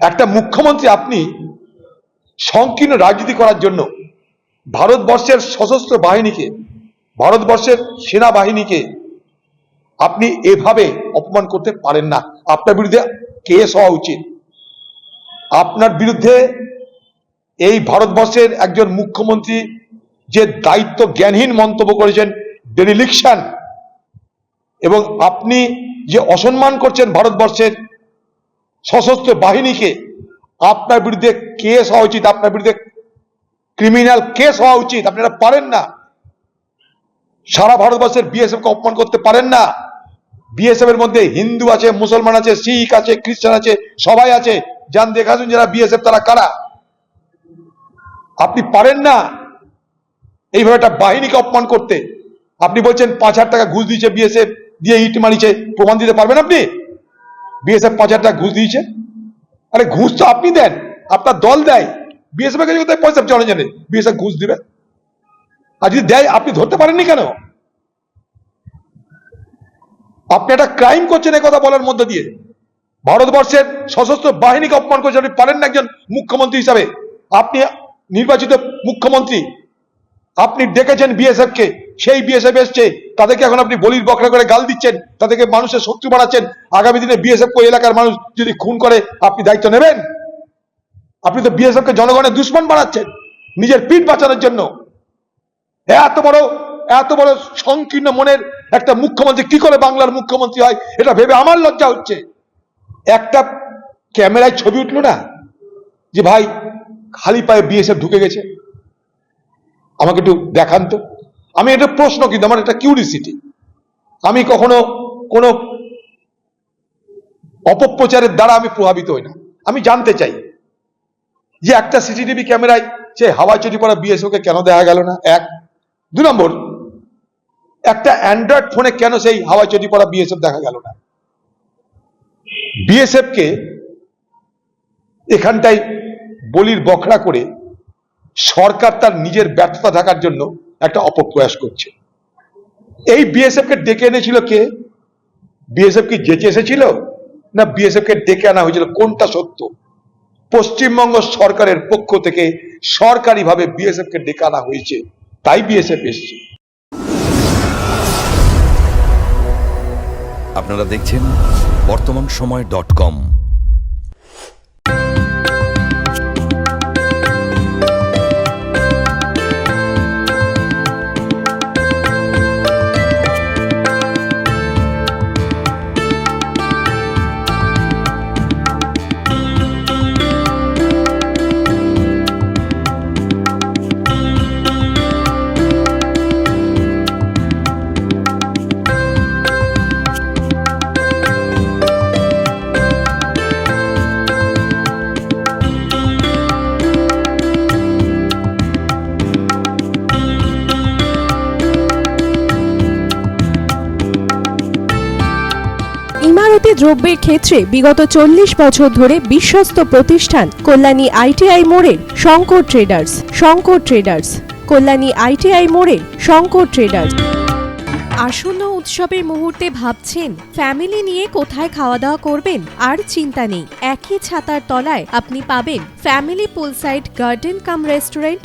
একটা মুখ্যমন্ত্রী আপনি সংকীর্ণ রাজনীতি করার জন্য ভারতবর্ষের সশস্ত্র বাহিনীকে, ভারতবর্ষের সেনাবাহিনীকে আপনি এভাবে অপমান করতে পারেন না। আপনার বিরুদ্ধে কেস হওয়া উচিত। আপনার বিরুদ্ধে এই ভারতবর্ষের একজন মুখ্যমন্ত্রী যে দায়িত্ব জ্ঞানহীন মন্তব্য করেছেন, ডেরিলিকশন, এবং আপনি যে অসম্মান করছেন ভারতবর্ষের সশস্ত্র বাহিনীকে, আপনার বিরুদ্ধে কেস হওয়া উচিত। আপনার বিরুদ্ধে ক্রিমিনাল কেস হওয়া উচিত। আপনারা পারেন না, সারা ভারতবর্ষের বিএসএফ কে অপমান করতে পারেন না। বিএসএফ এর মধ্যে হিন্দু আছে, মুসলমান আছে, শিখ আছে, খ্রিস্টান আছে, সবাই আছে। যান দেখাশুন যারা বিএসএফ তারা কারা। আপনি পারেন না এইভাবে একটা বাহিনীকে অপমান করতে। আপনি বলছেন 5,000 টাকা ঘুষ দিয়েছে বিএসএফ, দিয়ে ইট মারিছে, প্রমাণ দিতে পারবেন আপনি? বিএসএফ 5,000 টাকা ঘুষ দিয়েছে? আরে ঘুষ তো আপনি দেন, আপনার দল দেয়। বিএসএফ এর কাছে কোথায় পয়সা জনে জানে বিএসএফ ঘুষ দিবে? আর যদি দেয় আপনি ধরতে পারেননি কেন? আপনি একটা ক্রাইম করছেন এই কথা বলার মধ্যে দিয়ে। ভারতবর্ষের সশস্ত্র বাহিনীকে অপমান করছেন, আপনি পারেন না একজন মুখ্যমন্ত্রী হিসাবে। আপনি নির্বাচিত মুখ্যমন্ত্রী, আপনি ডেকেছেন বিএসএফ কে, সেই বিএসএফ এসছে, তাদেরকে এখন আপনি বলির বকরা করে গাল দিচ্ছেন, তাদেরকে মানুষের শত্রু বানাচ্ছেন। আগামী দিনে বিএসএফ কে এলাকার মানুষ যদি খুন করে আপনি দায়িত্ব নেবেন? আপনি তো বিএসএফ কে জনগণের দুশ্মন বানাচ্ছেন নিজের পিঠ বাঁচানোর জন্য। এত বড় সংকীর্ণ মনের একটা মুখ্যমন্ত্রী কি করে বাংলার মুখ্যমন্ত্রী হয়, এটা ভেবে আমার লজ্জা হচ্ছে। একটা ক্যামেরায় ছবি উঠলো না যে ভাই খালি পায়ে বিএসএফ ঢুকে গেছে, আমাকে একটু দেখান তো। আমি এটা প্রশ্ন, কিন্তু আমার একটা কিউরিসিটি। আমি কখনো কোনো অপপ্রচারের দ্বারা আমি প্রভাবিত হই না। আমি জানতে চাই যে একটা সিসিটিভি ক্যামেরায় সে হাওয়াই চটি পড়া বিএসএফ কে কেন দেখা গেল না, এক। 2 নম্বর, একটা অ্যান্ড্রয়েড ফোনে কেন সেই হাওয়াই চটি পড়া বিএসএফ দেখা গেল না? বিএসএফ কে এখানটাই বলির বখরা করে সরকার তার নিজের ব্যর্থতা ঢাকার জন্য একটা অপপ্রয়াস করছে। এই বিএসএফ কে ডেকে এনেছিল কে? বিএসএফ কি যেচে এসেছিল, না বিএসএফ কে ডেকে আনা হয়েছিল? কোনটা সত্য? পশ্চিমবঙ্গ সরকারের পক্ষ থেকে সরকারিভাবে বিএসএফ কে ডেকে আনা হয়েছে, তাই বিএসএফ এসছে। আপনারা দেখছেন বর্তমানসময়.com। ইমারতি দ্রব্যের ক্ষেত্রে বিগত 40 বছর ধরে বিশ্বস্ত প্রতিষ্ঠান কল্যাণী আইটিআই মোড়ের শঙ্কর ট্রেডার্স। কল্যাণী আইটিআই মোড়ের শঙ্কর ট্রেডার্স। আসন্ন উৎসবের মুহূর্তে ভাবছেন ফ্যামিলি নিয়ে কোথায় খাওয়া দাওয়া করবেন? আর চিন্তা নেই, একই ছাতার তলায় আপনি পাবেন family poolside garden cum restaurant,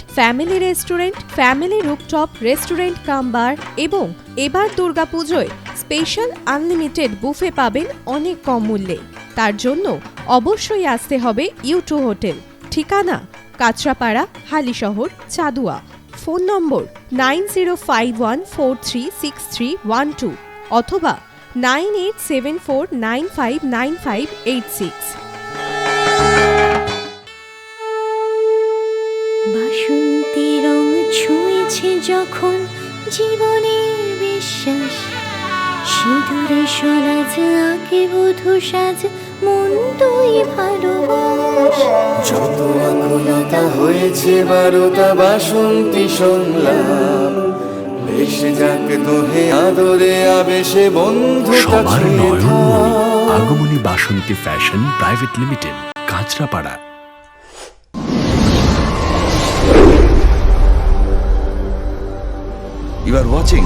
family rooftop restaurant cum bar, এবং এবার দুর্গাপুজোয় স্পেশাল আনলিমিটেড বুফে পাবেন অনেক কম মূল্যে। তার জন্য অবশ্যই আসতে হবে U2 হোটেল। ঠিকানা কাঁচরাপাড়া, হালিশহর, চাদুয়া। ফোন নম্বর 9051436312 অথবা 9874959586। বাসন্তী রং ছুঁয়েছে যখন জীবনের বিশ্বাস, সিঁদুরে সরাজ আঁকে বধূ সাজ, মন তুই ভালোবাস। যত আকুলতা হয়েছে বারোটা বাসন্তী সংলাপ, ভেসে যাক দোহে আদরে আবেশে বন্ধু। সবার Nayanmoni Agomoni Basanti fashion private limited, Kanchrapara. You are watching